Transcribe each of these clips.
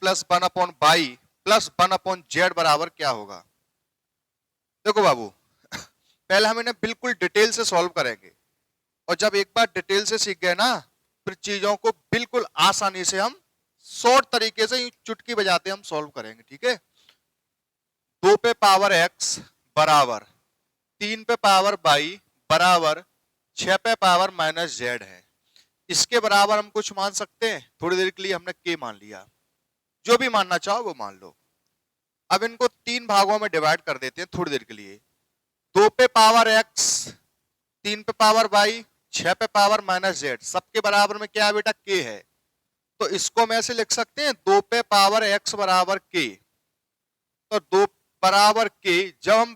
Plus 1/बाई plus 1/जेड बराबर क्या होगा। देखो बाबू पहले हम इन्हें बिल्कुल डिटेल से सॉल्व करेंगे और जब एक बार डिटेल से सीख गए ना फिर चीजों को बिल्कुल आसानी से हम शॉर्ट तरीके से चुटकी बजाते हम सॉल्व करेंगे। ठीक है, 2 पे पावर x बराबर 3 पे पावर बाई बराबर 6 पे पावर माइनस जेड है। इसके बराबर हम कुछ मान सकते हैं, थोड़ी देर के लिए हमने k मान लिया, जो भी मानना चाहो वो मान लो। अब इनको 3 भागों में डिवाइड कर देते हैं थोड़ी देर के लिए। 2 पे पावर x 3 पे पावर बाई 6 पे पावर माइनस जेड, सबके बराबर में क्या है बेटा k है, तो इसको मैं ऐसे लिख सकते हैं 2 पे पावर x बराबर k। तो 2 बराबर k जब हम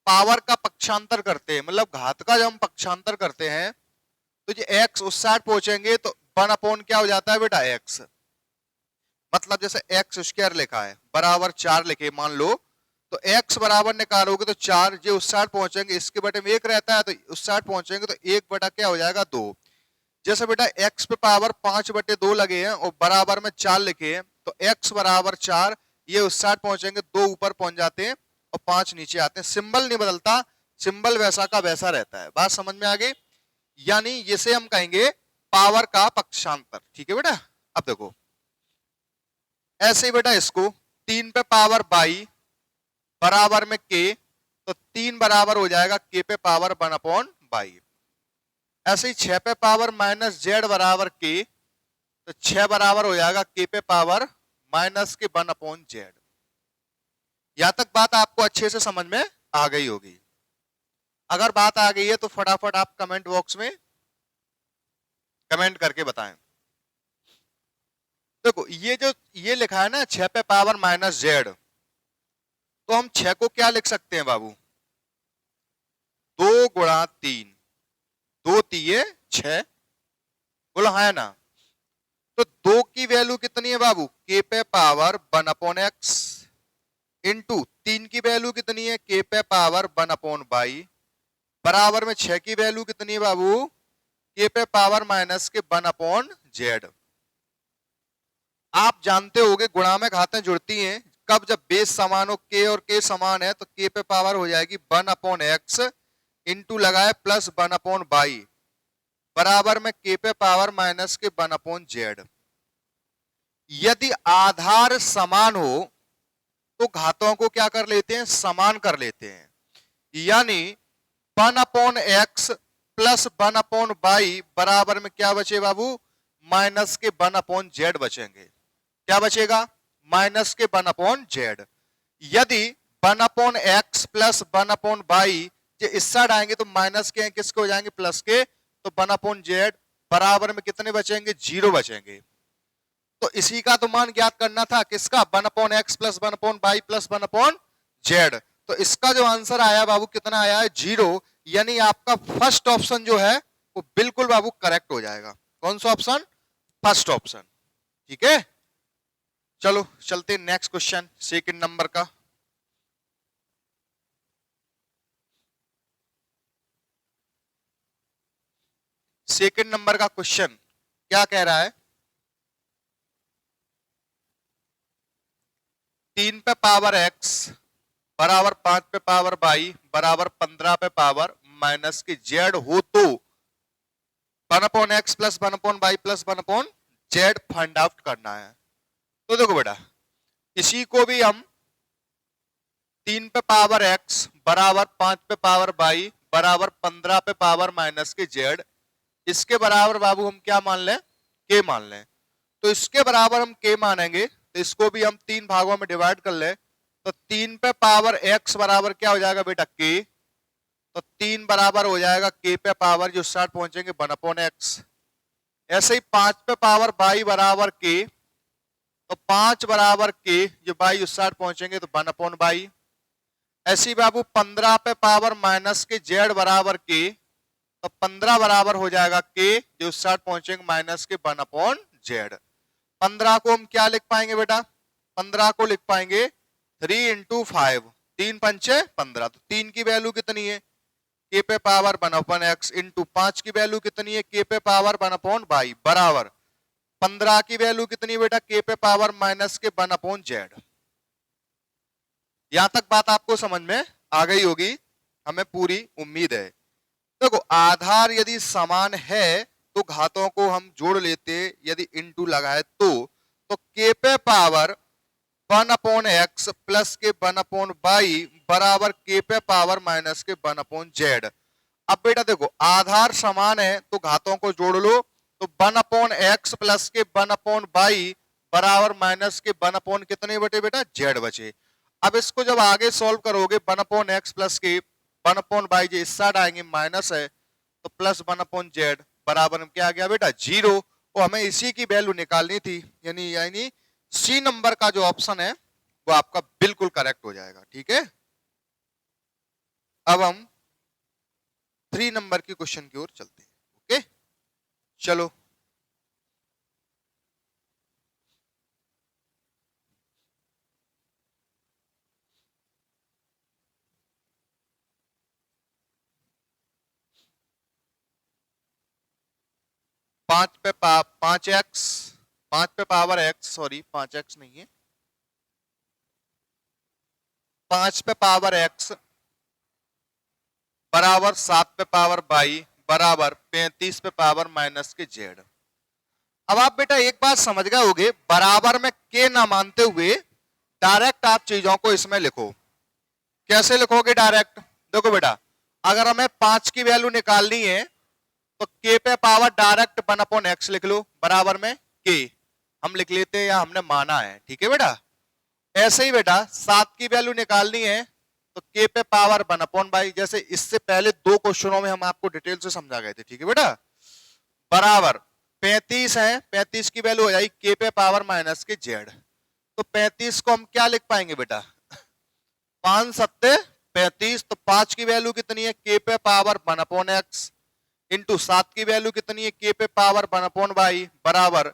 पावर का पक्षांतर करते हैं, मतलब घात का जब हम पक्षांतर करते हैं तो ये x उस साइड पहुंचेंगे तो 1 क्या हो जाता है बेटा x, मतलब जैसे x स्क्वायर लिखा है बराबर 4 लिखे मान लो, तो x बराबर निकालोगे तो 4, ये उस साइड पहुंचेंगे, इसके बटे में 1 रहता है तो उस साइड पहुंचेंगे तो 1 बटा क्या हो जाएगा 2। जैसे बेटा x पे पावर 5/2 लगे हैं और बराबर में 4 लिखे हैं तो x बराबर 4, ये उस साइड पहुंचेंगे 2 ऊपर पहुंच जाते हैं और 5 नीचे आते हैं। सिंबल नहीं बदलता, सिंबल वैसा का वैसा रहता है। बात समझ में आ गई, यानी इसे हम कहेंगे पावर का पक्षांतर। ठीक है बेटा, अब देखो ऐसे ही बेटा इसको 3 पे पावर बाई बराबर में k, तो 3 बराबर हो जाएगा k पे पावर 1/बाई। ऐसे ही 6 पे पावर माइनस जेड बराबर k, तो 6 बराबर हो जाएगा k पे पावर माइनस के 1/जेड। यहां तक बात आपको अच्छे से समझ में आ गई होगी। अगर बात आ गई है तो फटाफट आप कमेंट बॉक्स में कमेंट करके बताएं। देखो ये जो ये लिखा है ना 6 पे पावर माइनस जेड, तो हम 6 को क्या लिख सकते हैं बाबू, 2 गुणा 3, 2 तिये 6, बोलो हाँ ना। तो 2 की वैल्यू कितनी है बाबू, k पे पावर 1/x इंटू 3 की वैल्यू कितनी है k पे पावर 1/बाई बराबर में 6 की वैल्यू कितनी है बाबू k पे पावर माइनस के 1/जेड। आप जानते होगे गुणा में घातें जुड़ती हैं कब, जब बेस समान हो, k और k समान है तो k पे पावर हो जाएगी 1/x इंटू लगाए प्लस 1/बाई बराबर में k पे पावर माइनस के 1/जेड। यदि आधार समान हो तो घातों को क्या कर लेते हैं, समान कर लेते हैं, यानी 1/x प्लस 1/बाई बराबर में क्या बचे बाबू, माइनस के 1/जेड बचेंगे। क्या बचेगा, माइनस के 1/जेड। यदि 1/x प्लस 1/बाई ये इस साइड आएंगे तो माइनस के किसके हो जाएंगे, प्लस के, तो 1/जेड बराबर में कितने बचेंगे, 0 बचेंगे। तो इसी का तो मान ज्ञात करना था, किसका, 1/x प्लस 1/बाई प्लस 1/जेड। तो इसका जो आंसर आया बाबू कितना आया है, 0, यानी आपका फर्स्ट ऑप्शन जो है वो बिल्कुल बाबू करेक्ट हो जाएगा। कौन सा ऑप्शन, फर्स्ट ऑप्शन। ठीक है, चलो चलते नेक्स्ट क्वेश्चन, सेकंड नंबर का। सेकंड नंबर का क्वेश्चन क्या कह रहा है, 3 पे पावर x बराबर 5 पे पावर बाई बराबर 15 पे पावर माइनस के जेड हो तो 1/x प्लस 1/बाई प्लस 1/जेड फाइंड आउट करना है। तो देखो बेटा इसी को भी हम 3 पे पावर x बराबर 5 पे पावर बाई बराबर 15 पे पावर माइनस के जेड, इसके बराबर बाबू हम क्या मान लें, k मान लें। तो इसके बराबर हम k मानेंगे तो इसको भी हम 3 भागों में डिवाइड कर ले, तो 3 पे पावर x बराबर क्या हो जाएगा बेटा k, तो 3 बराबर हो जाएगा k पे पावर जो 60 पहुंचेंगे 1/x। ऐसे ही 5 पे पावर बाई बराबर k, तो 5 बराबर k जो बाई उस 60 पहुंचेंगे तो 1/बाई। ऐसे ही बाबू 15 पे पावर माइनस के z बराबर k, तो 15 बराबर हो जाएगा k जो उस 60 पहुंचेंगे माइनस के 1/जेड। 15 को हम क्या लिख पाएंगे बेटा, 15 को लिख पाएंगे 3 इंटू 5, 3 पंचे 15, तो 3 की वैल्यू कितनी है k पे पावर 1/x इंटू 5 की वैल्यू कितनी है k पे पावर 1/बाई बराबर 15 की वैल्यू कितनी बेटा, के पे पावर माइनस के 1/z। यहां तक बात आपको समझ में आ गई होगी, हमें पूरी उम्मीद है। देखो आधार यदि समान है तो घातों को हम जोड़ लेते, यदि इनटू लगाए तो के पे पावर 1/x प्लस के 1/y बराबर के पे पावर माइनस के 1/z। अब बेटा देखो आधार समान है तो घातों को जोड़ लो, तो 1/x प्लस के 1/y बराबर माइनस के 1 कितने बटे बेटा, z बचे। अब इसको जब आगे सॉल्व करोगे 1/x प्लस के 1/y, जो इस साइड आएंगे माइनस है तो प्लस 1/z बराबर में क्या आ गया बेटा, 0। और हमें इसी की वैल्यू निकालनी थी, यानी सी नंबर का जो ऑप्शन है वो आपका बिल्कुल करेक्ट हो जाएगा। ठीक है, अब हम 3 नंबर की क्वेश्चन की ओर चलते हैं। ओके चलो, पांच एक्स, 5 पे पावर एक्स, सॉरी 5x नहीं है, 5 पे पावर एक्स बराबर 7 पे पावर y बराबर 35 पे पावर माइनस के z। अब आप बेटा एक बात समझ गए होगे, बराबर में के ना मानते हुए डायरेक्ट आप चीजों को इसमें लिखो। कैसे लिखोगे डायरेक्ट, देखो बेटा अगर हमें 5 की वैल्यू निकालनी है तो के पे पावर डायरेक्ट 1/x लिख लो, बराबर में के हम लिख लेते हैं या हमने माना है। ठीक है बेटा, ऐसे ही बेटा 7 की वैल्यू निकालनी है तो के पे पावर 1/y, जैसे इससे पहले 2 क्वेश्चनों में हम आपको डिटेल से समझा गए थे। ठीक है बेटा, बराबर 35 है, 35 की वैल्यू हो जाएगी के पे पावर माइनस के z। तो 35 को हम क्या लिख पाएंगे बेटा, 5 सत्ते 35, तो 5 की वैल्यू कितनी है, के पे पावर 1/x इंटू 7 की वैल्यू कितनी है, के पे पावर 1/y बराबर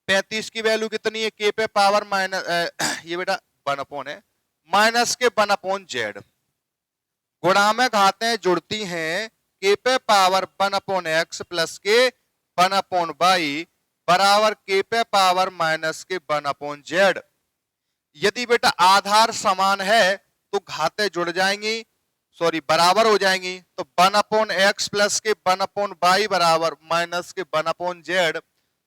35 की वैल्यू कितनी है, के पे पावर माइनस ये बेटा 1 है माइनस के 1/z। गुणा में घातें जुड़ती हैं, के पे पावर 1/x प्लस के 1/y बराबर के पे पावर माइनस के 1/z। यदि बेटा आधार समान है तो घातें जुड़ जाएंगी, सॉरी बराबर हो जाएंगी, तो 1/x प्लस के 1/y बराबर माइनस के 1/z।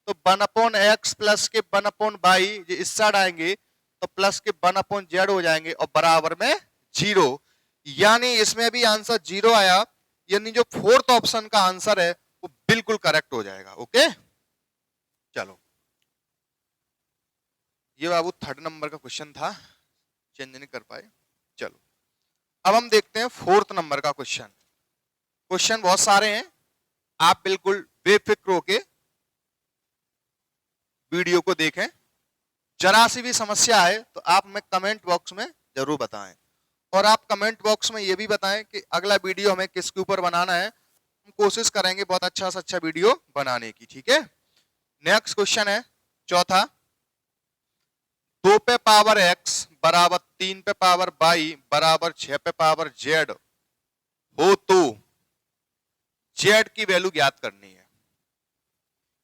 तो 1/x प्लस के 1/y इस साइड आएंगे तो प्लस के 1/z हो जाएंगे और बराबर में 0। यानी इसमें भी आंसर 0 आया, यानी जो फोर्थ ऑप्शन का आंसर है वो बिल्कुल करेक्ट हो जाएगा। ओके चलो, ये बाबू 3rd नंबर का क्वेश्चन था, चेंज नहीं कर पाए। चलो अब हम देखते हैं 4th नंबर का क्वेश्चन। क्वेश्चन बहुत सारे हैं, आप बिल्कुल बेफिक्र होके वीडियो को देखें। जरा सी भी समस्या है तो आप हमें कमेंट बॉक्स में जरूर बताएं, और आप कमेंट बॉक्स में ये भी बताएं कि अगला वीडियो हमें किसके ऊपर बनाना है। हम कोशिश करेंगे बहुत अच्छा से अच्छा वीडियो बनाने की। ठीक है, नेक्स्ट क्वेश्चन है 4था, 2 पे पावर x बराबर 3 पे पावर y बराबर 6 पे पावर z हो तो z की वैल्यू ज्ञात करनी है।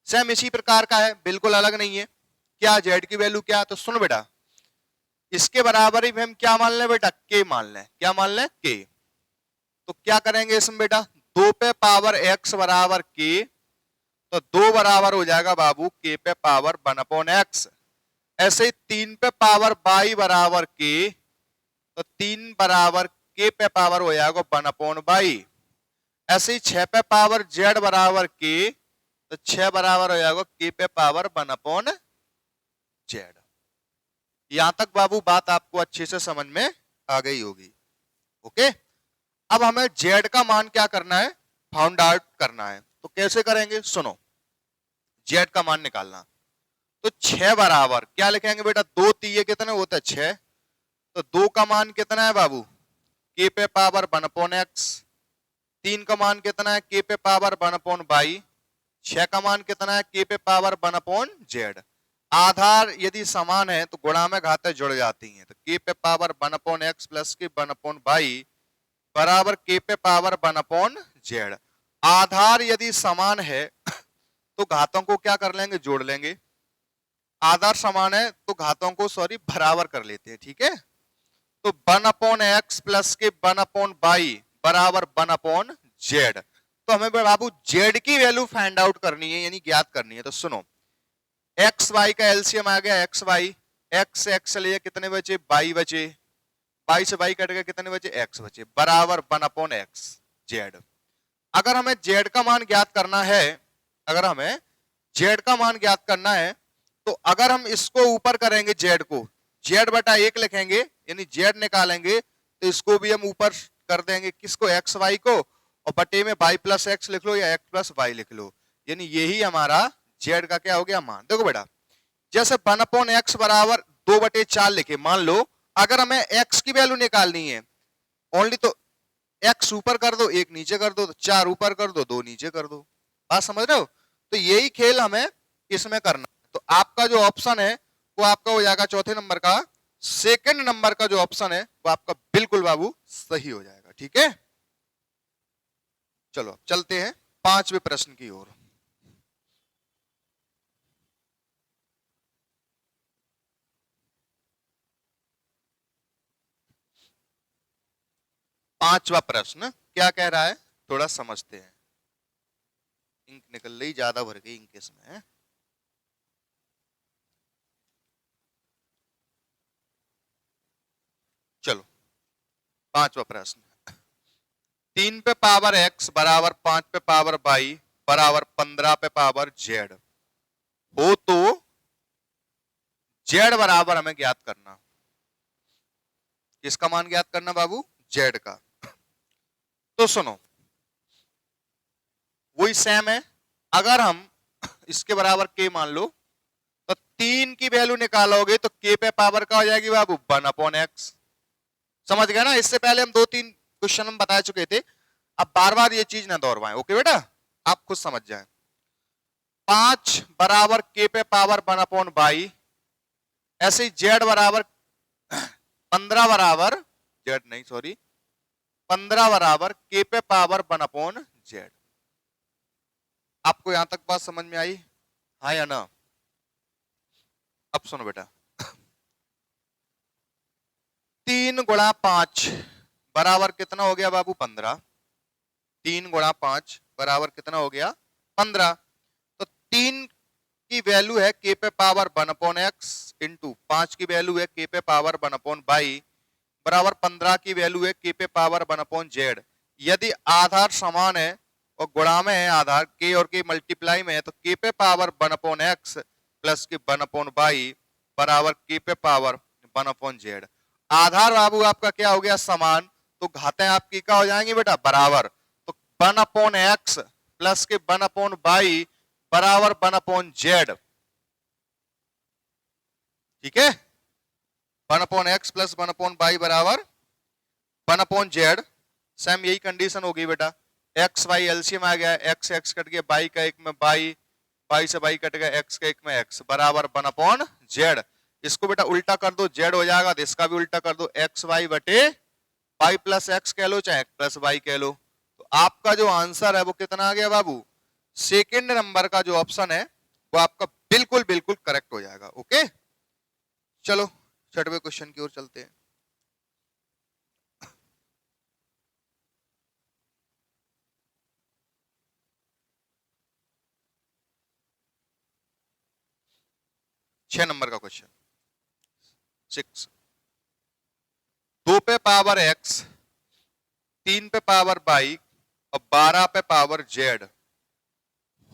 सेम इसी प्रकार का है, बिल्कुल अलग नहीं है। क्या z की वैल्यू क्या है, तो सुन बेटा इसके बराबर ही हम क्या मान लें बेटा, k मान लें। क्या मान लें, k। तो क्या करेंगे इसमें बेटा, 2 पे पावर x बराबर k, तो 2 बराबर हो जाएगा बाबू k पे पावर 1/x। ऐसे ही 3 पे पावर y बराबर k, तो 3 बराबर k पे पावर हो जाएगा 1/y। ऐसे ही 6 पे पावर z बराबर k, तो 6 बराबर हो जाएगा k पे पावर 1/z। यहां तक बाबू बात आपको अच्छे से समझ में आ गई होगी। ओके, अब हमें z का मान क्या करना है, फाउंड आउट करना है। तो कैसे करेंगे, सुनो z का मान निकालना। तो 6 बराबर क्या लिखेंगे बेटा, 2 तीये कितने होते हैं 6, तो 2 का मान कितना है बाबू, k पे पावर 1/x। 3 का मान कितना है, k पे पावर 1/y। 6 का मान कितना है, k पे पावर 1/z। आधार यदि समान है तो गुणा में घातें जुड़ जाती हैं, तो k पे पावर 1/x प्लस के 1/y बराबर k पे पावर 1/z। आधार यदि समान है तो घातों को क्या कर लेंगे, जोड़ लेंगे। आधार समान है तो घातों को बराबर कर लेते हैं, ठीक है। तो 1/x प्लस के 1/y बराबर 1/z। तो हमें बाबू z की वैल्यू फाइंड आउट करनी है, यानी ज्ञात करनी है। तो सुनो, एक्स वाई का एलसीएम आ गया एक्स वाई, एक्स से एक्स चले कितने बचे, बाई बचे, बाई से बाई कट गया कितने बचे, एक्स बचे, बराबर 1/x जेड। अगर हमें जेड का मान ज्ञात करना है, अगर हमें जेड का मान ज्ञात करना है, तो अगर हम इसको ऊपर करेंगे जेड को, जेड बटा 1 लिखेंगे यानी जेड निकालेंगे, तो इसको भी हम ऊपर कर देंगे, किसको, एक्स वाई को, और बटे में वाई प्लस एक्स लिख लो या एक्स प्लस वाई लिख लो, यानी यही हमारा जेड का क्या हो गया मान। देखो बेटा, जैसे 1/x बराबर 2/4 लिखे, मान लो अगर हमें x की वैल्यू निकालनी है ओनली, तो x ऊपर कर दो 1 नीचे कर दो, तो 4 ऊपर कर दो 2 नीचे कर दो। बात समझ रहे हो? तो यही खेल हमें इसमें करना है। तो आपका जो ऑप्शन है वो आपका हो जाएगा चौथे नंबर का, सेकंड नंबर का जो ऑप्शन है वो आपका बिल्कुल बाबू सही हो जाएगा, ठीक है। चलो चलते हैं पांचवें प्रश्न की ओर। पांचवा प्रश्न क्या कह रहा है, थोड़ा समझते हैं। इंक निकल रही, ज्यादा भर गई इंक इसमें। चलो पांचवा प्रश्न, 3 पे पावर x बराबर 5 पे पावर y बराबर 15 पे पावर z हो तो z बराबर हमें ज्ञात करना। किसका मान ज्ञात करना बाबू, z का। तो सुनो, वही सेम है, अगर हम इसके बराबर k मान लो, तो 3 की वैल्यू निकालोगे तो k पे पावर का हो जाएगी बाबू 1/x। समझ गया ना? इससे पहले हम 2-3 क्वेश्चन हम बता चुके थे, अब बार बार ये चीज ना दोहराएं, ओके बेटा, आप खुद समझ जाएं। 5 बराबर k पे पावर 1/y, ऐसे ही z बराबर 15 बराबर z नहीं सॉरी 15 बराबर k पे पावर 1/z। आपको यहां तक बात समझ में आई, हाँ या ना? अब सुनो बेटा, 3 गुणा 5 बराबर कितना हो गया बाबू, 15। 3 गुणा 5 बराबर कितना हो गया, 15। तो 3 की वैल्यू है k पे पावर 1/x इंटू 5 की वैल्यू है k पे पावर 1/y बराबर 15 की वैल्यू है k पे पावर 1/z। यदि आधार समान है और गुणा में है आधार k और k मल्टीप्लाई में है, तो k पे पावर 1/x प्लस के 1/y बराबर k पे पावर 1/z। आधार बाबू आपका क्या हो गया, समान, तो घातें आपकी क्या हो जाएंगी बेटा, बराबर। तो 1/x प्लस के 1/y बराबर 1/z, ठीक है। 1/x प्लस 1/y बराबर 1/z। सेम यही कंडीशन होगी बेटा, एक्स वाई एलसीएम आ गया, एक्स एक्स कट गया, बाई का एक में बाई, बाई से बाई कट गया, एक्स का एक में एक्स बराबर 1/z। इसको बेटा उल्टा कर दो, जेड हो जाएगा, तो इसका भी उल्टा कर दो, एक्स वाई बटे वाई प्लस एक्स कह लो चाहे एक्स प्लस वाई कह लो। तो आपका जो आंसर है वो कितना आ गया बाबू, सेकंड नंबर का जो ऑप्शन है वो आपका बिल्कुल बिल्कुल करेक्ट हो जाएगा, ओके। चलो छठवें क्वेश्चन की ओर चलते हैं। छह नंबर का क्वेश्चन 6, 2 पे पावर x, 3 पे पावर y और 12 पे पावर z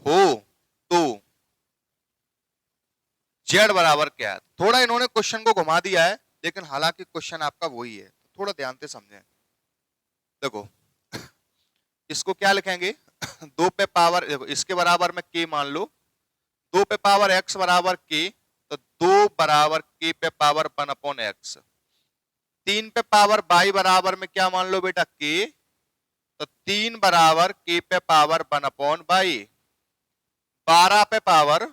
हो तो z बराबर क्या है। थोड़ा इन्होंने क्वेश्चन को घुमा दिया है, लेकिन हालांकि क्वेश्चन आपका वही है, थोड़ा ध्यान से समझें। देखो इसको क्या लिखेंगे, 2 पे पावर, देखो इसके बराबर में k मान लो, 2 पे पावर x बराबर k, तो 2 बराबर k पे पावर 1/x। 3 पे पावर y बराबर में क्या मान लो बेटा, k, तो 3 बराबर k पे पावर 1/y। 12 पे पावर,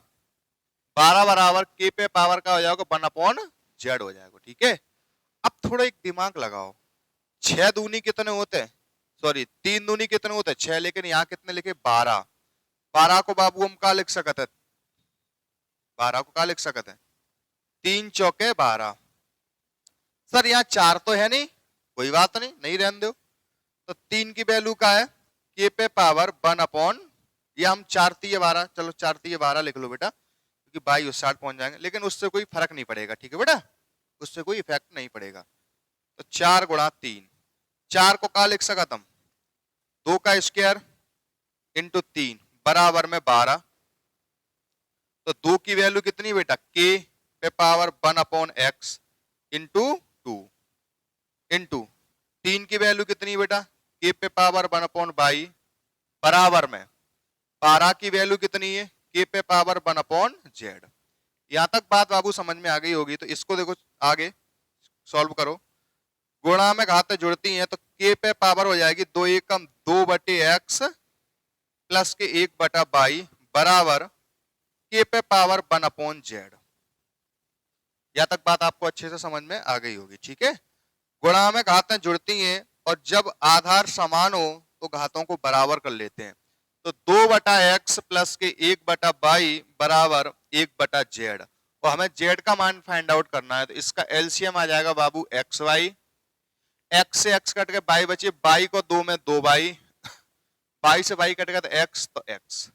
12 बराबर k पे पावर का हो जाएगा 1/z हो जाएगा, ठीक है। अब थोड़ा एक दिमाग लगाओ, 6 दूनी कितने होते हैं, सॉरी 3 दूनी कितने होते हैं 6, लेकिन यहाँ कितने लिखे 12। 12 को बाबू हम क्या लिख सकते हैं, 12 को क्या लिख सकते हैं 3 चौके 12। सर यहाँ 4 तो है नहीं, कोई बात नहीं, नहीं रहने दो। तो 3 की वैल्यू क्या है, k पे पावर 1 अपॉन, ये हम 4 3 12, चलो 4 3 12 लिख लो बेटा, क्योंकि 22 उस 60 पहुंच जाएंगे, लेकिन उससे कोई फर्क नहीं पड़ेगा, ठीक है बेटा, उससे कोई इफेक्ट नहीं पड़ेगा। तो 4 गुणा 3, 4 को क्या लिख सका तुम, 2 का स्क्वायर इंटू 3 बराबर में 12। तो 2 की वैल्यू कितनी बेटा, k पे power 1 upon x into 2 into 3 की वैल्यू कितनी बेटा, k पे पावर 1 अपॉन बाई बराबर में 12 की वैल्यू कितनी है, k पे पावर 1 अपॉन z। यहां तक बात बाबू समझ में आ गई होगी। तो इसको देखो आगे सॉल्व करो, गुणा में घातें जुड़ती हैं तो k पे पावर हो जाएगी 2 एकम 2 बटे x प्लस के 1 बटा बाई बराबर k पे पावर 1 अपॉन z। यहां तक बात आपको अच्छे से समझ में आ गई होगी, ठीक है। गुणा में घातें जुड़ती हैं और जब आधार समान हो तो घातों को बराबर कर लेते हैं। तो 2 बटा एक्स प्लस के 1 बटा बाई बराबर 1 बटा जेड, और हमें जेड का मान फाइंड आउट करना है। तो इसका एलसीएम आ जाएगा बाबू एक्स वाई, एक्स से एक्स कट के बाई बचे, बाई को 2 में 2 बाई, बाई से बाई कट गया तो एक्स, तो एक्स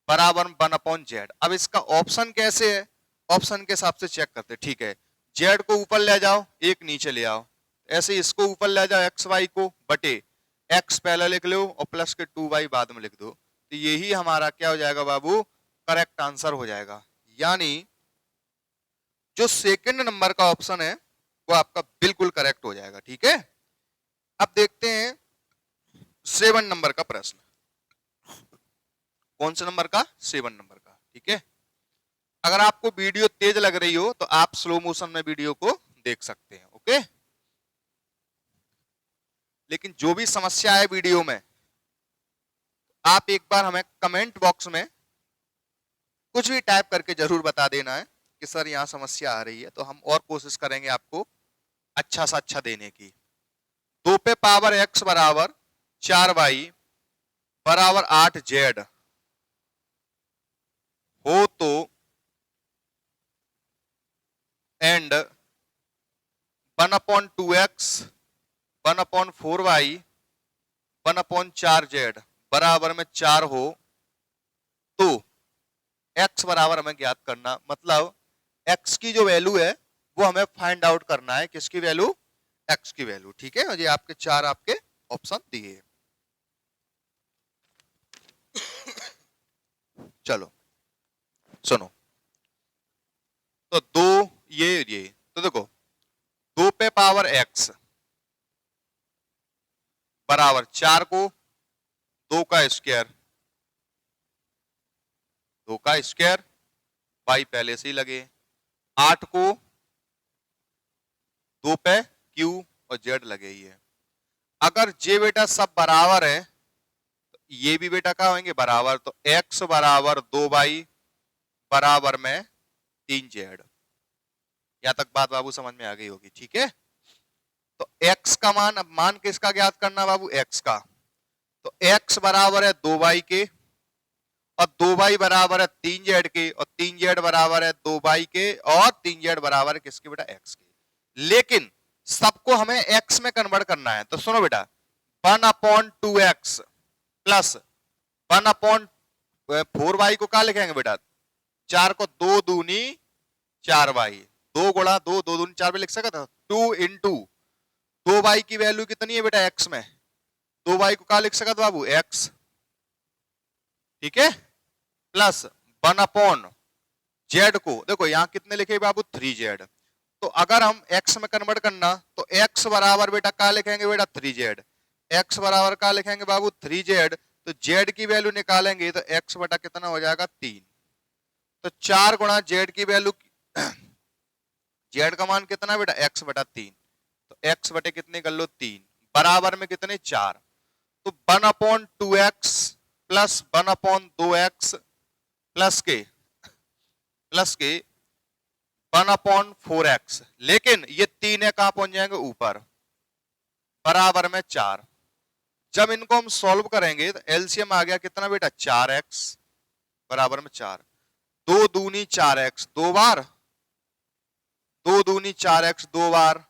बराबर 1 अपॉन जेड। अब इसका ऑप्शन कैसे है, ऑप्शन के हिसाब से चेक करते, ठीक है। जेड को ऊपर ले जाओ, एक नीचे ले आओ, ऐसे इसको ऊपर ले जाओ एक्स वाई को, बटे एक्स पहले लिख लो और प्लस के 2 वाई बाद में लिख दो। तो यही हमारा क्या हो जाएगा बाबू, करेक्ट आंसर हो जाएगा। यानी जो सेकंड नंबर का ऑप्शन है वो आपका बिल्कुल करेक्ट हो जाएगा, ठीक है। अब देखते हैं 7 नंबर का प्रश्न। कौन से नंबर का, 7 नंबर का, ठीक है। अगर आपको वीडियो तेज लग रही हो तो आप स्लो मोशन में वीडियो को देख सकते हैं, ओके। लेकिन जो भी समस्या है वीडियो में, आप एक बार हमें कमेंट बॉक्स में कुछ भी टाइप करके जरूर बता देना है कि सर यहाँ समस्या आ रही है, तो हम और कोशिश करेंगे आपको अच्छा सा अच्छा देने की। 2 पे पावर x बराबर 4y बराबर 8z हो तो and 1 upon 2x 1 upon 4y 1 upon 4z बराबर में 4 हो तो x बराबर हमें ज्ञात करना, मतलब x की जो वैल्यू है वो हमें फाइंड आउट करना है। किसकी वैल्यू, x की वैल्यू, ठीक है। और ये आपके 4 आपके ऑप्शन दिए। चलो सुनो, तो 2 ये तो देखो 2 पे पावर x बराबर 4 को 2 का स्क्वायर, 2 का स्क्वायर बाई पहले से ही लगे, 8 को 2 पे q और z लगे ही है। अगर जे बेटा सब बराबर है तो ये भी बेटा क्या होंगे बराबर, तो x बराबर 2 बाई बराबर में 3z। यहां तक बात बाबू समझ में आ गई होगी, ठीक है। तो x का मान, अब मान किसका ज्ञात करना बाबू, x का। तो x बराबर है 2 बाई के और 2 बाई बराबर है 3z के और 3z बराबर है 2 बाई के और 3z बराबर है किसके बेटा, x के। लेकिन सबको हमें x में कन्वर्ट करना है। तो सुनो बेटा, 1 upon 2x plus 1 upon 4y को क्या लिखेंगे बेटा, 4 को 2 दूनी 4y, 2 गुणा 2 2 दूनी 4 भी लिख सकता था। 2 इंटू 2y की वैल्यू कितनी है बेटा x में, 2y को क्या लिख सकता था बाबू, x, ठीक है, प्लस 1 अपॉन z को देखो यहां कितने लिखे बाबू, 3z। तो अगर हम x में कन्वर्ट करना तो x बराबर बेटा क्या लिखेंगे बेटा, 3z। x बराबर क्या लिखेंगे बाबू, 3z। तो z की वैल्यू निकालेंगे तो x बटा कितना हो जाएगा, 3। तो 4 गुणा z की वैल्यू, z का मान कितना बेटा, x बटा 3। तो x बटे कितने कर लो, 3 बराबर में कितने, 4। तो 1 upon 2x plus 1 upon 2x plus के 1 अपॉन 4x, लेकिन ये 3 है कहां पहुंच जाएंगे, ऊपर, बराबर में 4। जब इनको हम सॉल्व करेंगे तो एलसीएम आ गया कितना बेटा, 4x बराबर में 4, 2 दूनी 4x, 2 बार 2 दूनी 4x 2 बार,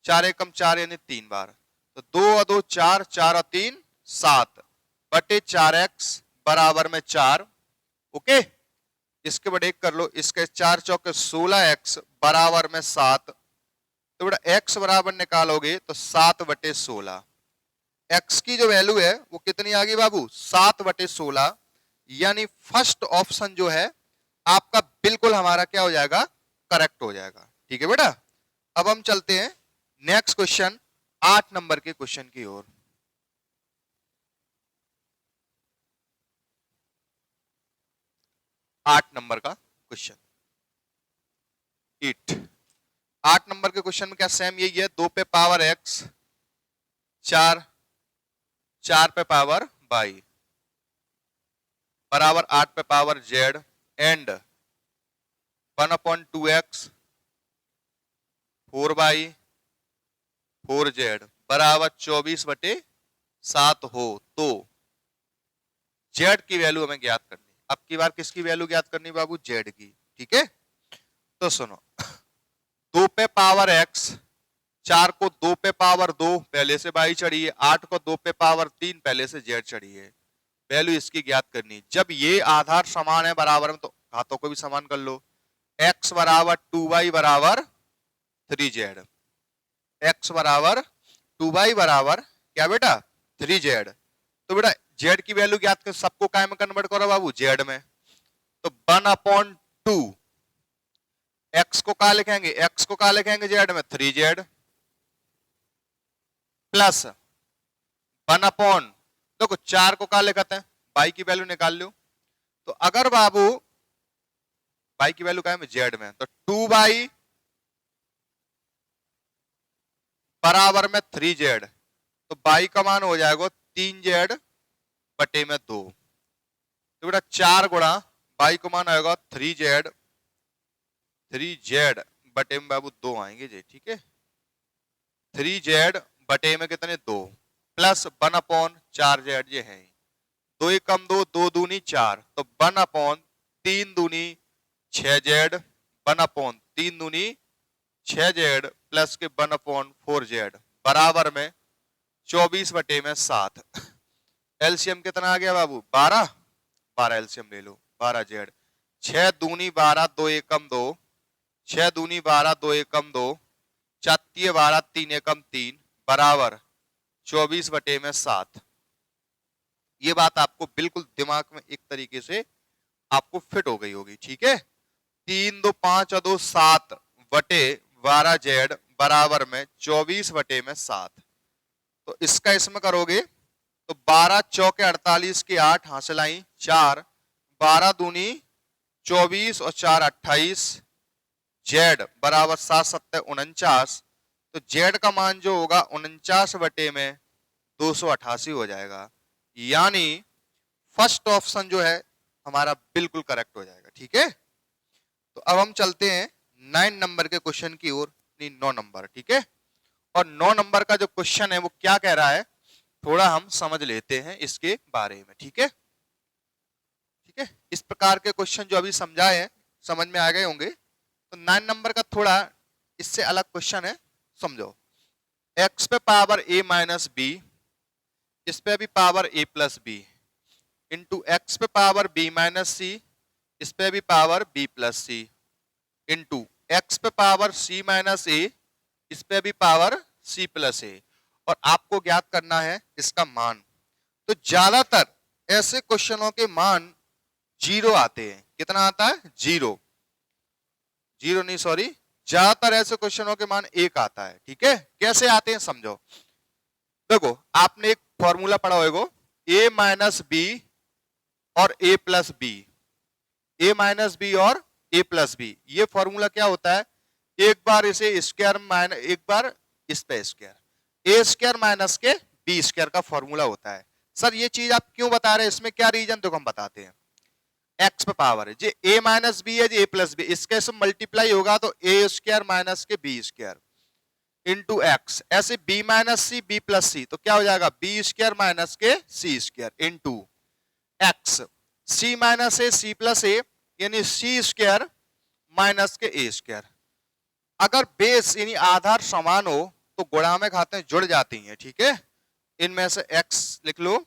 4 एकम 4 यानी 3 बार, तो 2 और 2 4, 4 और 3 7 बटे 4x बराबर में 4। ओके, इसके बड़े एक कर लो, इसके 4 चौके 16x बराबर में 7। तो बेटा x बराबर निकालोगे तो 7 बटे 16। x की जो वैल्यू है वो कितनी आ गई बाबू, 7 बटे 16। यानी फर्स्ट ऑप्शन जो है आपका बिल्कुल हमारा क्या हो जाएगा, करेक्ट हो जाएगा। ठीक है बेटा, अब हम चलते हैं नेक्स्ट क्वेश्चन, 8 नंबर के क्वेश्चन की ओर। 8 नंबर का क्वेश्चन, 8 नंबर के क्वेश्चन में क्या सेम यही है, 2 पे पावर x, 4 पे पावर y बराबर 8 पे power z and 1/2x 4y 4z बराबर 24 बटे 7 हो तो z की वैल्यू हमें ज्ञात करनी। अब की बार किसकी वैल्यू ज्ञात करनी बाबू, z की। ठीक है, तो सुनो, 2 पे पावर x, 4 को 2 पे पावर 2 पहले से y चढ़ी है, 8 को 2 पे पावर 3 पहले से z चढ़ी है, वैल्यू इसकी ज्ञात करनी। जब ये आधार समान है बराबर में तो घातों को भी समान कर लो, x बराबर 2y बराबर 3z, x बराबर 2y बराबर क्या बेटा 3z। तो बेटा z की वैल्यू ज्ञात कर, सबको काय में कन्वर्ट करो बाबू, z में, तो 1/2 x को क्या लिखेंगे, x को क्या लिखेंगे z में 3z प्लस 1/, देखो 4 को क्या लिखते हैं, y की वैल्यू निकाल लो। तो अगर बाबू y की वैल्यू क्या है z में, तो 2y बराबर में 3z, तो y का मान हो जाएगा 3z बटे में 2। तो बेटा 4 गुणा y को मान आएगा 3z बटे में बाबू 2 आएंगे जी। ठीक है, 3z बटे में कितने 2 प्लस 1/4z ये है, 2 एकम 2, 2 दूनी 4, तो 1/3 दूनी 6z, 1/3 दूनी 6z प्लस के 1/4z बराबर में 24 बटे में 7। एलसीएम कितना आ गया बाबू, 12 एलसीएम ले लो, 12z, 6 दूनी 12, 2 एकम 2, 6 दूनी 12, 2 एकम 2, 4 12, 3 एकम 3 बराबर 24 बटे में 7। ये बात आपको बिल्कुल दिमाग में एक तरीके से आपको फिट हो गई होगी। ठीक है, 3 2 5 और 2 7 बटे 12z बराबर में 24 बटे में 7। तो इसका इसमें करोगे तो 12 चौके 48 के 8 हासिल आई 4, 12 दूनी 24 और 4 28, z बराबर 7 7 49, तो z का मान जो होगा 49 बटे में 288 हो जाएगा। यानी फर्स्ट ऑप्शन जो है हमारा बिल्कुल करेक्ट हो जाएगा। ठीक है, तो अब हम चलते हैं 9 नंबर के क्वेश्चन की ओर, 9 नंबर। ठीक है, और 9 नंबर का जो क्वेश्चन है वो क्या कह रहा है, थोड़ा हम समझ लेते हैं इसके बारे में। ठीक है, ठीक है, इस प्रकार के क्वेश्चन जो अभी समझाए हैं समझ में आ गए होंगे। तो 9 नंबर का थोड़ा इससे अलग क्वेश्चन है, समझो। x पे पावर a माइनस बी, इस पे भी power a plus b, into x पे पावर b माइनस सी, इस पे भी power b plus c, into x पे पावर c माइनस a, इस पे भी पावर c प्लस a, और आपको ज्ञात करना है इसका मान। तो ज्यादातर ऐसे क्वेश्चनों के मान 0 आते हैं। कितना आता है, 0 नहीं सॉरी, ज्यादातर ऐसे क्वेश्चनों के मान 1 आता है। ठीक है, कैसे आते हैं समझो। देखो आपने एक फॉर्मूला पढ़ा होगा, a माइनस बी और a plus b, a minus b और a प्लस बी, ये फॉर्मूला क्या होता है, एक बार इसे स्क्वायर माइनस, एक बार इस पे स्क्वायर, a स्क्वायर माइनस के b स्क्वायर का फॉर्मूला होता है। सर ये चीज आप क्यों बता रहे हैं, इसमें क्या रीजन, तो हम बताते हैं। x पे पावर है, जे a माइनस बी है, जे a प्लस बी, इसके से मल्टीप्लाई होगा तो a स्क्वायर माइनस के b स्क्वायर इंटू एक्स, ऐसे b minus C B plus C, तो क्या हो जाएगा b स्क्वायर माइनस के c square into x, c minus A C plus A, यानी c स्क्वायर माइनस के a स्क्वायर। अगर बेस यानी आधार समान हो तो गुणा में घातें जुड़ जाती हैं, ठीक है। इनमें से x लिख लो,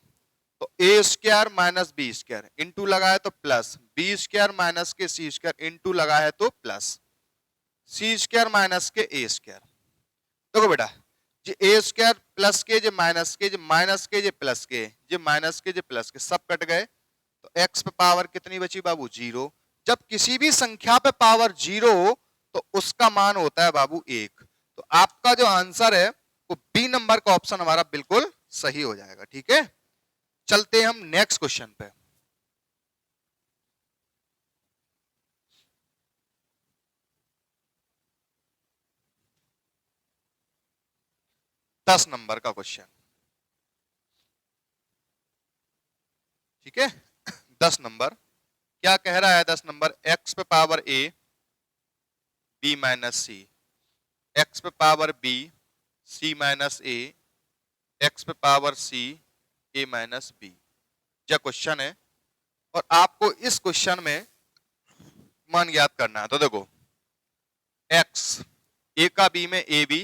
तो a square minus b square into लगा है तो प्लस बी स्क्वायर माइनस के सी स्क्वायर इंटू लगा है तो प्लस सी स्क्वायर माइनस के ए स्क्वायर। देखो बेटा, जे ए स्क्वायर प्लस के जे माइनस के जे माइनस के जे प्लस के जे माइनस के जे प्लस के सब कट गए, तो x पे पावर कितनी बची बाबू? 0। जब किसी भी संख्या पे पावर 0 हो तो उसका मान होता है बाबू 1। तो आपका जो आंसर है वो बी नंबर का ऑप्शन हमारा बिल्कुल सही हो जाएगा, ठीक है। चलते हैं हम नेक्स्ट क्वेश्चन पे। दस नंबर का क्वेश्चन, ठीक है। 10 नंबर क्या कह रहा है? 10 नंबर x पे power a b minus c, x पे power b c minus a, x पे power c a minus b, यह क्वेश्चन है। और आपको इस क्वेश्चन में मान ज्ञात करना है। तो देखो, x a का b में ए बी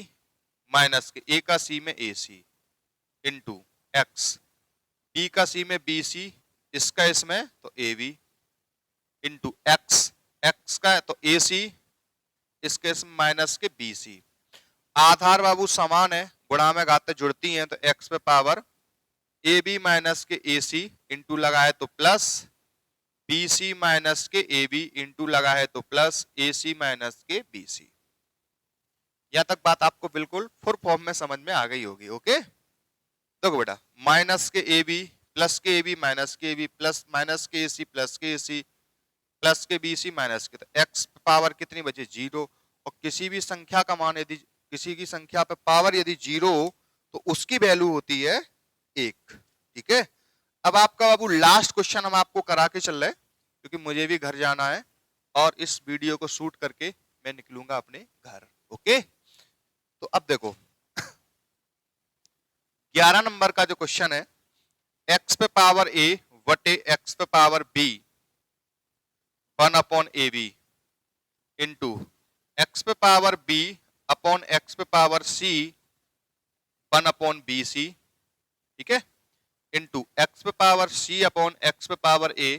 माइनस के a का c में a c into x b का c में बी सी, इसका इसमें तो a b into x x का है तो ए सी, इसके इसमें माइनस के बी सी। आधार बाबू समान है, गुणा में घातें जुड़ती हैं, तो x पे पावर ए बी माइनस के ए सी इंटू लगा है तो प्लस बी सी माइनस के ए बी इंटू लगा है तो प्लस ए सी माइनस के बी सी। यहां तक बात आपको बिल्कुल फुल फॉर्म में समझ में आ गई होगी, ओके। देखो बेटा, माइनस के ए बी प्लस के ए बी माइनस के ए बी प्लस माइनस के ए सी प्लस के ए सी प्लस के बी सी माइनस के, तो x पावर कितनी बचे? 0। और किसी भी संख्या का मान यदि किसी की संख्या पे पावर यदि 0 हो तो उसकी वैल्यू होती है 1, ठीक है। अब आपका बाबू लास्ट क्वेश्चन हम आपको करा के चल रहे हैं, क्योंकि मुझे भी घर जाना है और इस वीडियो को शूट करके मैं निकलूंगा अपने घर, ओके। तो अब देखो 11 नंबर का जो क्वेश्चन है, x पे पावर a वटे x पे power b 1 upon a b into x पे पावर b अपॉन एक्स पे power c 1 upon b c, ठीक है, इंटू एक्स पे पावर c अपॉन एक्स पे power a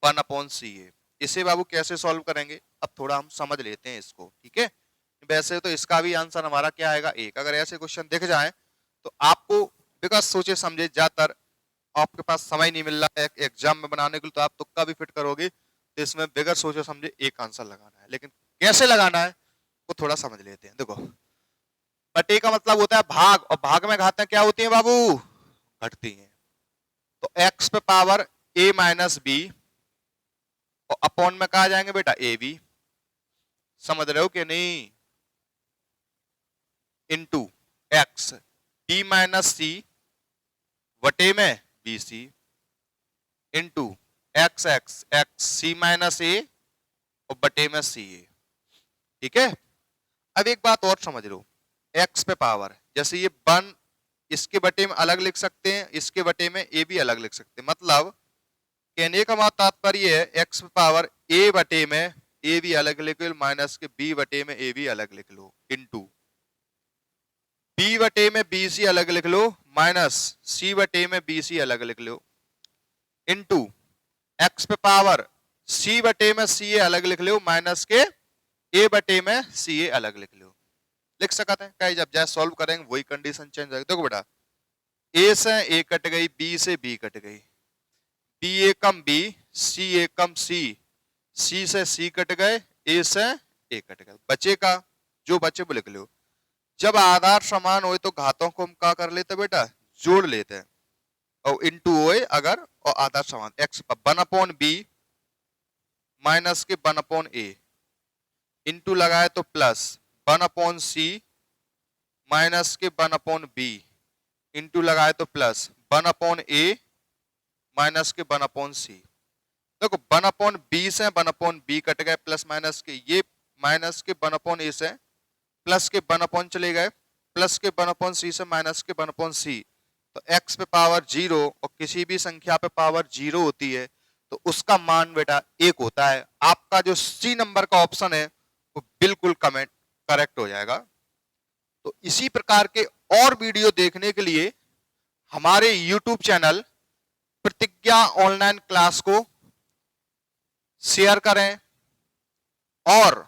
1 upon c a. इसे बाबू कैसे सॉल्व करेंगे? अब थोड़ा हम समझ लेते हैं इसको, ठीक है। वैसे तो इसका भी आंसर हमारा क्या आएगा? 1। अगर ऐसे क्वेश्चन दिख जाए तो आपको बिकॉज सोचे समझे, ज्यादातर आपके पास समय नहीं मिल रहा है एग्जाम में बनाने के लिए, तो आप तुक्का भी फिट करोगे, तो इसमें बगैर सोचे समझे एक आंसर लगाना है। लेकिन कैसे लगाना है वो थोड़ा समझ लेते हैं। देखो, बटे का मतलब होता है भाग, और भाग में घातें क्या होती हैं बाबू? घटती हैं। तो एक्स पे पावर a माइनस बी और अपॉन में कहा जाएंगे बेटा ए बी, समझ रहे हो कि नहीं? Into x B minus C वटे में B C into x x x C minus A और बटे में सी ए, ठीक है। अब एक बात और समझ लो, x पे पावर जैसे ये 1 इसके बटे में अलग लिख सकते हैं, इसके बटे में a भी अलग लिख सकते हैं। मतलब कहने का मतलब तात्पर्य है x पे पावर a बटे में a भी अलग लिख लो, माइनस के b बटे में a भी अलग लिख लो, इंटू b बटे में बी सी अलग लिख लो, माइनस c बटे में बी सी अलग लिख लो, इंटू x पे पावर c बटे में सी ए अलग लिख लो, माइनस के a बटे में सी ए अलग लिख लो। लिख सकते हैं कहीं, जब जाए सॉल्व करेंगे वही कंडीशन चेंज हो जाएगी। देखो बेटा, a से a कट गई, b से b कट गई, b a come b, c a come c, c से c कट गए, a से a कट गए, बचेगा जो बचे वो लिख लो। जब आधार समान हो तो घातों को हम क्या कर लेते बेटा? जोड़ लेते हैं, और इंटू हो अगर और आधार समान, x 1 अपॉन b माइनस के 1 अपॉन a इंटू लगाए तो प्लस 1 अपॉन सी माइनस के 1 अपॉन बी इंटू लगाए तो प्लस 1 अपॉन ए माइनस के 1 अपॉन सी। देखो 1 अपॉन बी से 1 अपॉन बी कट गए, प्लस माइनस के ये माइनस के 1 अपॉन ए से प्लस के 1 अपॉन चले गए, प्लस के 1 अपॉन सी से माइनस के 1 अपॉन सी। तो x पे पावर 0 और किसी भी संख्या पे पावर 0 होती है तो उसका मान बेटा 1 होता है। आपका जो सी नंबर का ऑप्शन है वो बिल्कुल कमेंट करेक्ट हो जाएगा। तो इसी प्रकार के और वीडियो देखने के लिए हमारे YouTube चैनल प्रतिज्ञा ऑनलाइन क्लास को शेयर करें और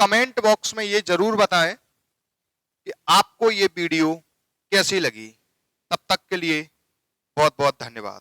कमेंट बॉक्स में ये जरूर बताएं कि आपको ये वीडियो कैसी लगी। तब तक के लिए बहुत बहुत धन्यवाद।